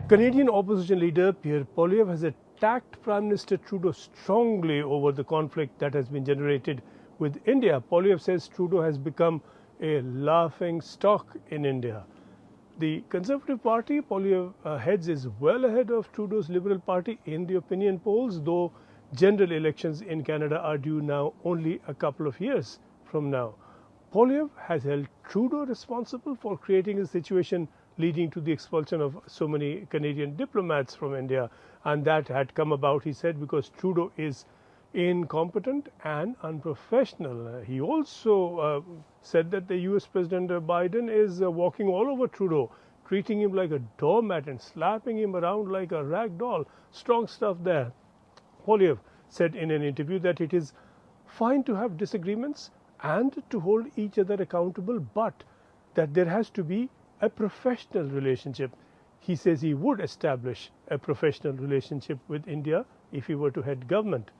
Canadian opposition leader Pierre Poilievre has attacked Prime Minister Trudeau strongly over the conflict that has been generated with India. Poilievre says Trudeau has become a laughing stock in India. The Conservative Party Poilievre heads is well ahead of Trudeau's Liberal Party in the opinion polls, though general elections in Canada are due now only a couple of years from now. Poilievre has held Trudeau responsible for creating a situation leading to the expulsion of so many Canadian diplomats from India, and that had come about, he said, because Trudeau is incompetent and unprofessional. He also said that the US President Biden is walking all over Trudeau, treating him like a doormat and slapping him around like a rag doll. Strong stuff there. Poilievre said in an interview that it is fine to have disagreements and to hold each other accountable, but that there has to be a professional relationship. He says he would establish a professional relationship with India if he were to head government.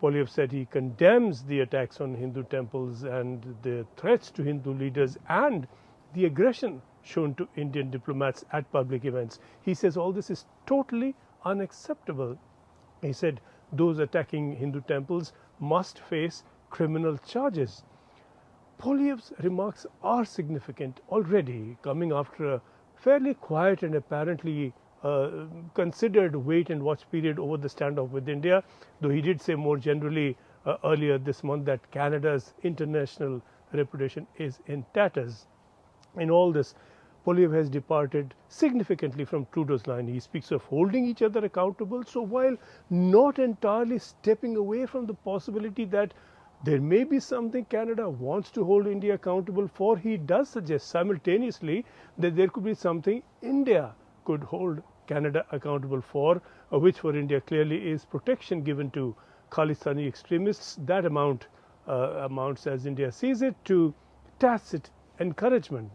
Poilievre said he condemns the attacks on Hindu temples and the threats to Hindu leaders and the aggression shown to Indian diplomats at public events. He says all this is totally unacceptable. He said those attacking Hindu temples must face criminal charges. Poilievre's remarks are significant already, coming after a fairly quiet and apparently considered wait-and-watch period over the standoff with India, though he did say more generally earlier this month that Canada's international reputation is in tatters. In all this, Poilievre has departed significantly from Trudeau's line. He speaks of holding each other accountable, so while not entirely stepping away from the possibility that there may be something Canada wants to hold India accountable for, he does suggest simultaneously that there could be something India could hold Canada accountable for, which for India clearly is protection given to Khalistani extremists. That amounts, as India sees it, to tacit encouragement.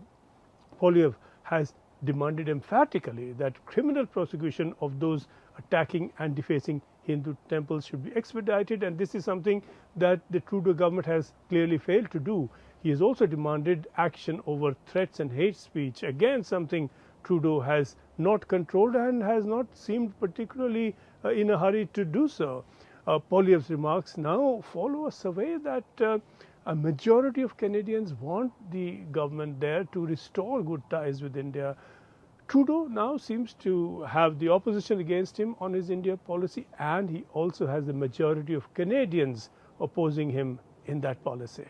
Poilievre has demanded emphatically that criminal prosecution of those attacking and defacing Hindu temples should be expedited, and this is something that the Trudeau government has clearly failed to do. He has also demanded action over threats and hate speech, again something Trudeau has not controlled and has not seemed particularly in a hurry to do so. Poilievre's remarks now follow a survey that a majority of Canadians want the government there to restore good ties with India. Trudeau now seems to have the opposition against him on his India policy, and he also has the majority of Canadians opposing him in that policy.